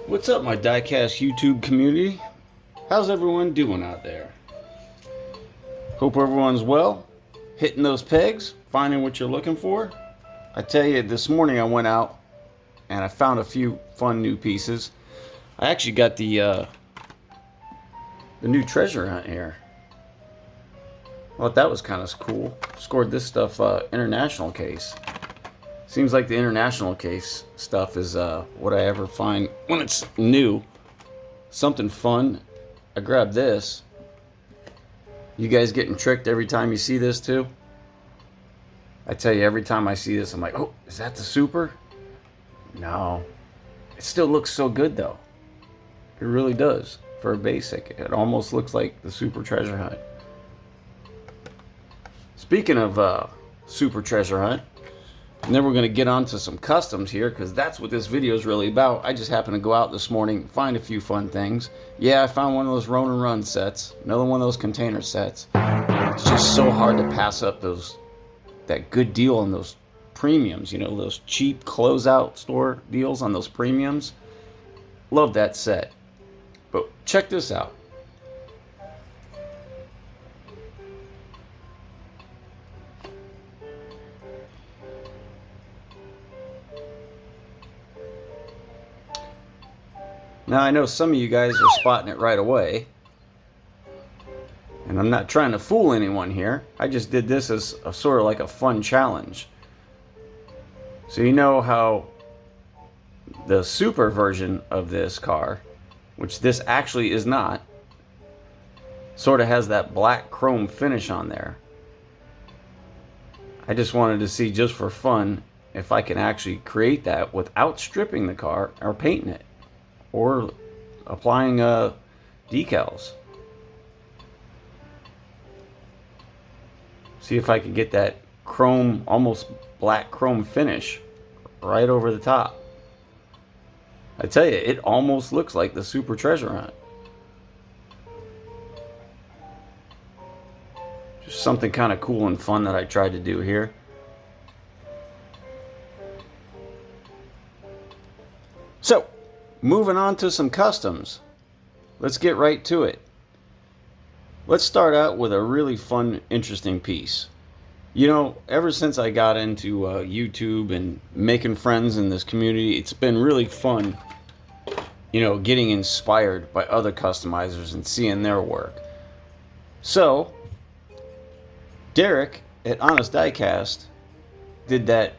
What's up, my diecast YouTube community? How's everyone doing out there? Hope everyone's well, hitting those pegs, finding what you're looking for. I tell you, this morning I went out and I found a few fun new pieces. I actually got the new treasure hunt here. I thought that was kind of cool. Scored this stuff international case. Seems like the international case stuff is what I ever find when it's new. Something fun. I grabbed this. You guys getting tricked every time you see this too? I tell you, every time I see this, I'm like, oh, is that the Super? No. It still looks so good though. It really does. For a basic, it almost looks like the Super Treasure Hunt. Speaking of Super Treasure Hunt, and then we're going to get on to some customs here, because that's what this video is really about. I just happened to go out this morning, find a few fun things. Yeah, I found one of those Run and Run sets, another one of those container sets. It's just so hard to pass up that good deal on those premiums, you know, those cheap closeout store deals on those premiums. Love that set. But check this out. Now, I know some of you guys are spotting it right away, and I'm not trying to fool anyone here. I just did this as a sort of like a fun challenge. So you know how the Super version of this car, which this actually is not, sort of has that black chrome finish on there. I just wanted to see, just for fun, if I can actually create that without stripping the car or painting it, or applying decals. See if I can get that chrome, almost black chrome finish right over the top. I tell you, it almost looks like the Super Treasure Hunt. Just something kind of cool and fun that I tried to do here. So, moving on to some customs. Let's get right to it. Let's start out with a really fun, interesting piece. You know, ever since I got into YouTube and making friends in this community, it's been really fun, you know, getting inspired by other customizers and seeing their work. So, Derek at Honest Diecast did that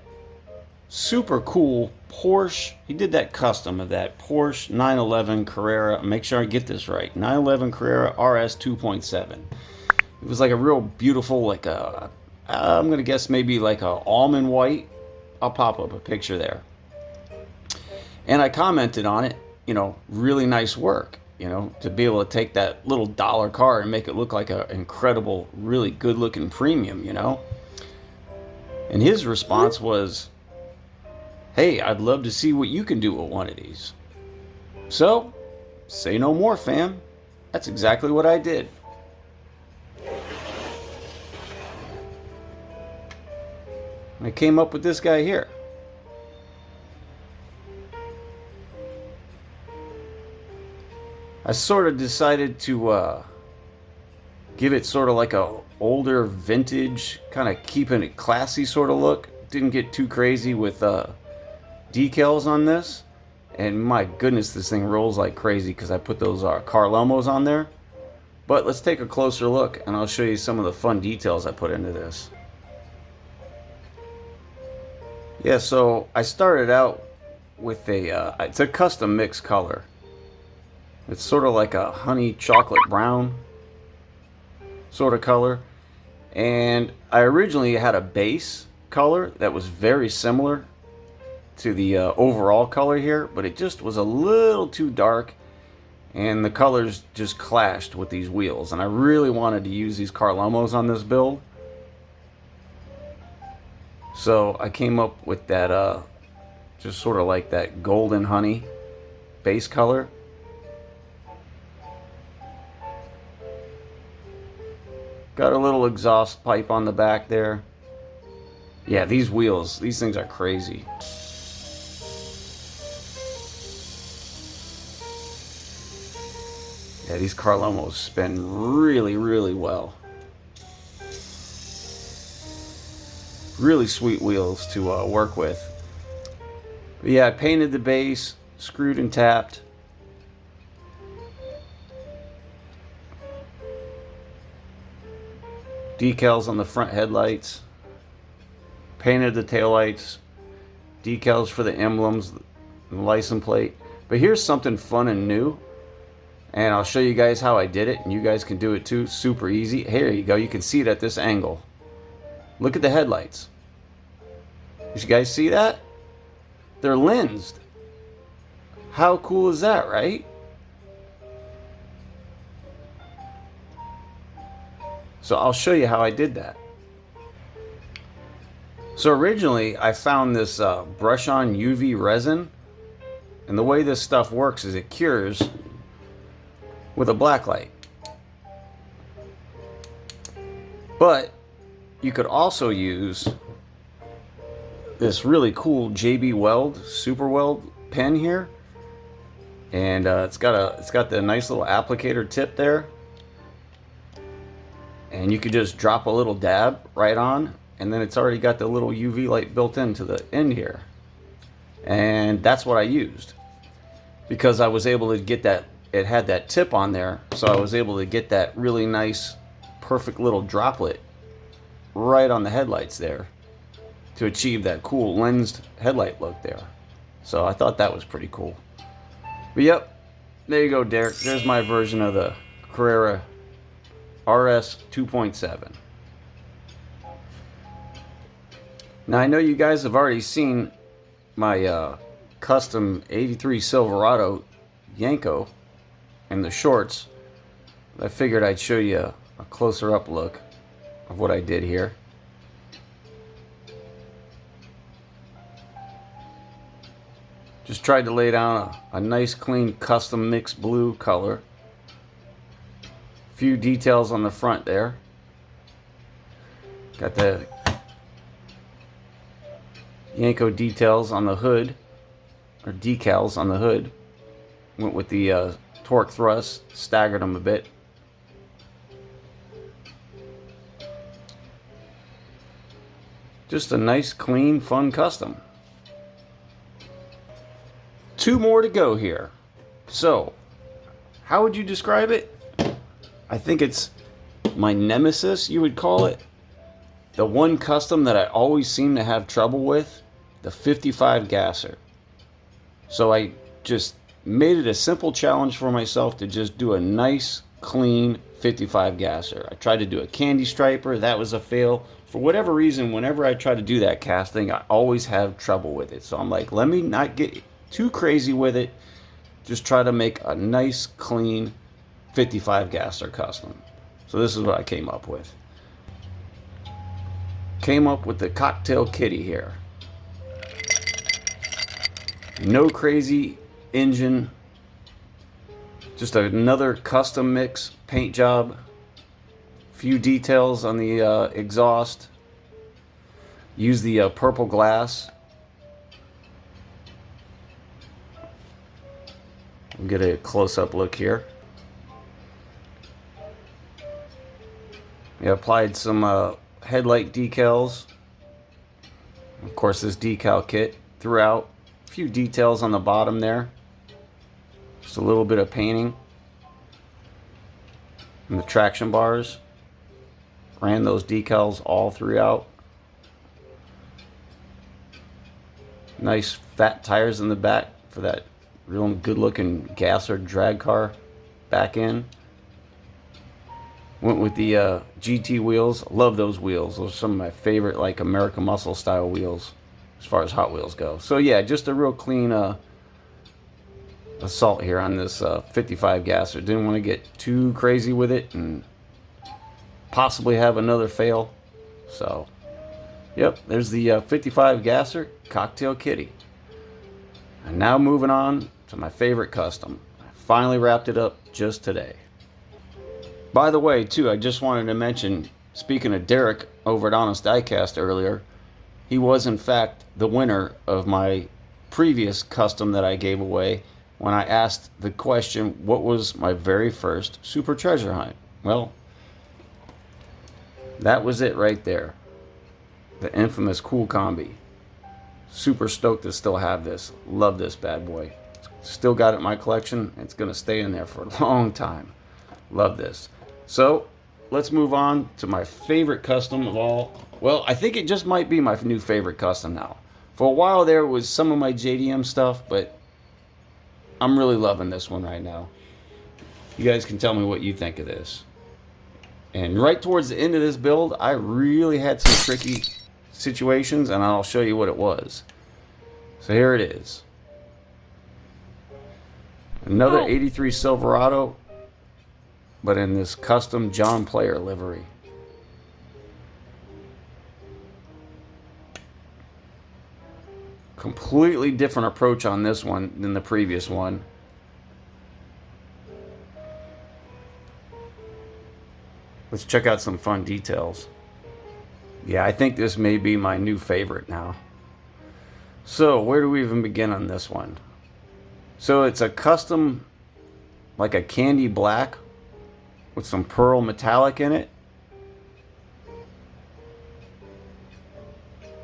super cool Porsche. He did that custom of that Porsche 911 Carrera. Make sure I get this right. 911 Carrera RS 2.7. It was like a real beautiful, like a, I'm going to guess maybe like a almond white. I'll pop up a picture there. And I commented on it, you know, really nice work, you know, to be able to take that little dollar car and make it look like an incredible, really good looking premium, you know. And his response was, hey, I'd love to see what you can do with one of these. So, say no more, fam. That's exactly what I did. I came up with this guy here. I sort of decided to give it sort of like a older vintage, kind of keeping it classy sort of look. Didn't get too crazy with decals on this, and my goodness, this thing rolls like crazy because I put those Carlomos on there. But let's take a closer look and I'll show you some of the fun details I put into this. Yeah, so I started out with it's a custom mix color. It's sort of like a honey chocolate brown sort of color, and I originally had a base color that was very similar to the overall color here, but it just was a little too dark and the colors just clashed with these wheels, and I really wanted to use these Carlomos on this build. So I came up with that just sort of like that golden honey base color. Got a little exhaust pipe on the back there. Yeah, these wheels, these things are crazy. Yeah, these Carlomos spin really, really well. Really sweet wheels to work with. But yeah, I painted the base, screwed and tapped. Decals on the front headlights. Painted the taillights. Decals for the emblems, the license plate. But here's something fun and new. And I'll show you guys how I did it, and you guys can do it too. Super easy. Here you go. You can see it at this angle. Look at the headlights. Did you guys see that? They're lensed. How cool is that, right? So I'll show you how I did that. So originally I found this brush-on UV resin, and the way this stuff works is it cures with a black light. But you could also use this really cool JB Weld Super Weld pen here, and it's got the nice little applicator tip there, and you could just drop a little dab right on, and then it's already got the little UV light built into the end here. And that's what I used, because I was able to get that, it had that tip on there, so I was able to get that really nice perfect little droplet right on the headlights there to achieve that cool lensed headlight look there. So I thought that was pretty cool. But yep, there you go, Derek. There's my version of the Carrera RS 2.7. Now I know you guys have already seen my custom 83 Silverado Yanko in the shorts. I figured I'd show you a closer up look of what I did here. Just tried to lay down a nice clean custom mixed blue color. Few details on the front there. Got the Yanko details on the hood, or decals on the hood. Went with the torque thrust, staggered them a bit. Just a nice, clean, fun custom. Two more to go here. So, how would you describe it? I think it's my nemesis, you would call it. The one custom that I always seem to have trouble with, the 55 gasser. So I just made it a simple challenge for myself to just do a nice, clean 55 gasser. I tried to do a candy striper, that was a fail. For whatever reason, whenever I try to do that casting, I always have trouble with it. So I'm like, let me not get too crazy with it. Just try to make a nice, clean 55 gasser custom. So this is what I came up with. Came up with the cocktail kitty here. No crazy engine. Just another custom mix paint job. Few details on the exhaust. Use the purple glass. We'll get a close-up look here. Yeah, applied some headlight decals. Of course, this decal kit throughout. A few details on the bottom there. Just a little bit of painting. And the traction bars. Ran those decals all throughout. Nice fat tires in the back for that real good looking gasser drag car back end. Went with the GT wheels. Love those wheels. Those are some of my favorite, like American Muscle style wheels as far as Hot Wheels go. So yeah, just a real clean assault here on this 55 gasser. Didn't want to get too crazy with it and possibly have another fail. So yep, there's the 55 gasser cocktail kitty. And now moving on to my favorite custom. I finally wrapped it up just today. By the way, too, I just wanted to mention, speaking of Derek over at Honest Diecast earlier, he was in fact the winner of my previous custom that I gave away. when I asked the question, what was my very first super treasure hunt? Well, that was it right there. The infamous Cool Combi. Super stoked to still have this. Love this bad boy. Still got it in my collection. It's going to stay in there for a long time. Love this. So let's move on to my favorite custom of all. Well, I think it just might be my new favorite custom now. For a while there was some of my JDM stuff, but I'm really loving this one right now. You guys can tell me what you think of this. And right towards the end of this build, I really had some tricky situations, and I'll show you what it was. So here it is. Another 83 Silverado, but in this custom John Player livery. Completely different approach on this one than the previous one. Let's check out some fun details. Yeah, I think this may be my new favorite now. So, where do we even begin on this one? So, it's a custom, like a candy black with some pearl metallic in it.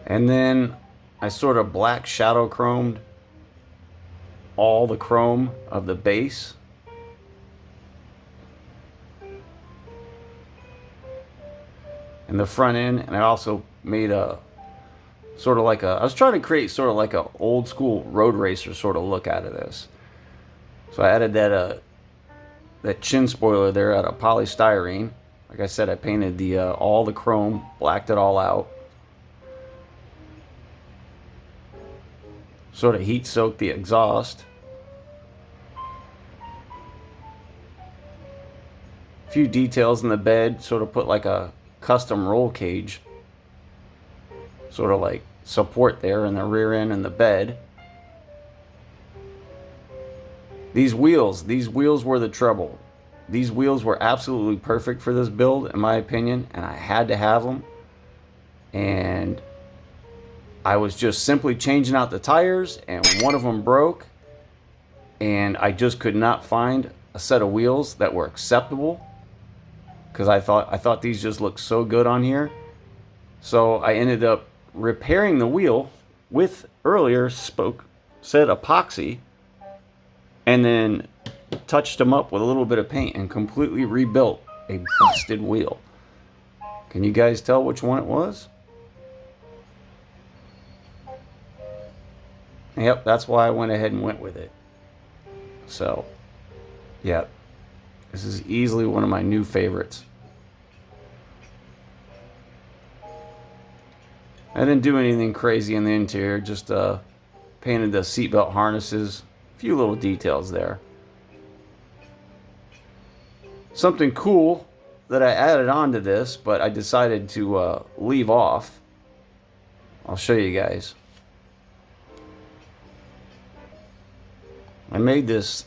And then I sort of black shadow chromed all the chrome of the base. And the front end, and I also made a sort of like a, I was trying to create sort of like a old school road racer sort of look out of this. So I added that chin spoiler there out of polystyrene. Like I said, I painted the all the chrome, blacked it all out. Sort of heat soaked the exhaust. A few details in the bed, sort of put like a custom roll cage, sort of like support there in the rear end and the bed. These wheels were the trouble. These wheels were absolutely perfect for this build, in my opinion, and I had to have them. And I was just simply changing out the tires, and one of them broke, and I just could not find a set of wheels that were acceptable, because I thought these just looked so good on here. So I ended up repairing the wheel with earlier said epoxy, and then touched them up with a little bit of paint and completely rebuilt a busted wheel. Can you guys tell which one it was? Yep, that's why I went ahead and went with it. So, yeah, this is easily one of my new favorites. I didn't do anything crazy in the interior, just painted the seatbelt harnesses, a few little details there. Something cool that I added onto this, but I decided to leave off. I'll show you guys. I made this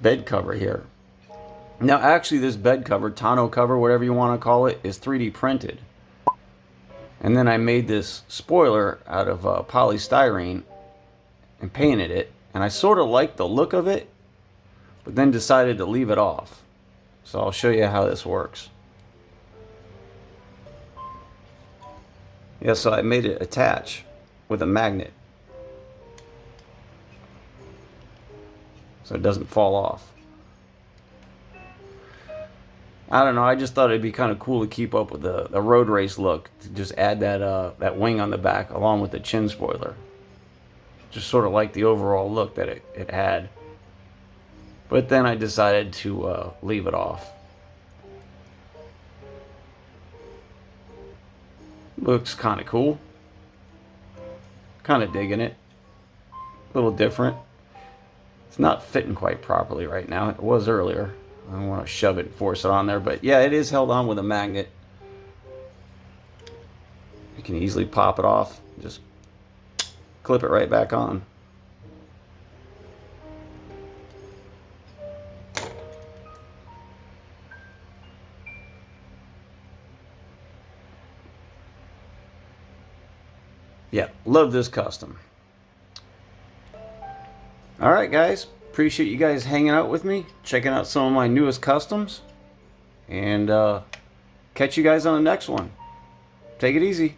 bed cover here. Now, actually, this bed cover, tonneau cover, whatever you want to call it, is 3D printed. And then I made this spoiler out of polystyrene and painted it. And I sort of liked the look of it, but then decided to leave it off. So I'll show you how this works. Yeah, so I made it attach with a magnet, so it doesn't fall off. I don't know, I just thought it'd be kind of cool to keep up with the road race look, to just add that wing on the back along with the chin spoiler. Just sort of like the overall look that it had. But then I decided to leave it off. Looks kind of cool. Kind of digging it. A little different. It's not fitting quite properly right now. It was earlier. I don't want to shove it and force it on there, but yeah, it is held on with a magnet. You can easily pop it off. Just clip it right back on. Yeah, love this custom. Alright guys, appreciate you guys hanging out with me, checking out some of my newest customs, and catch you guys on the next one. Take it easy.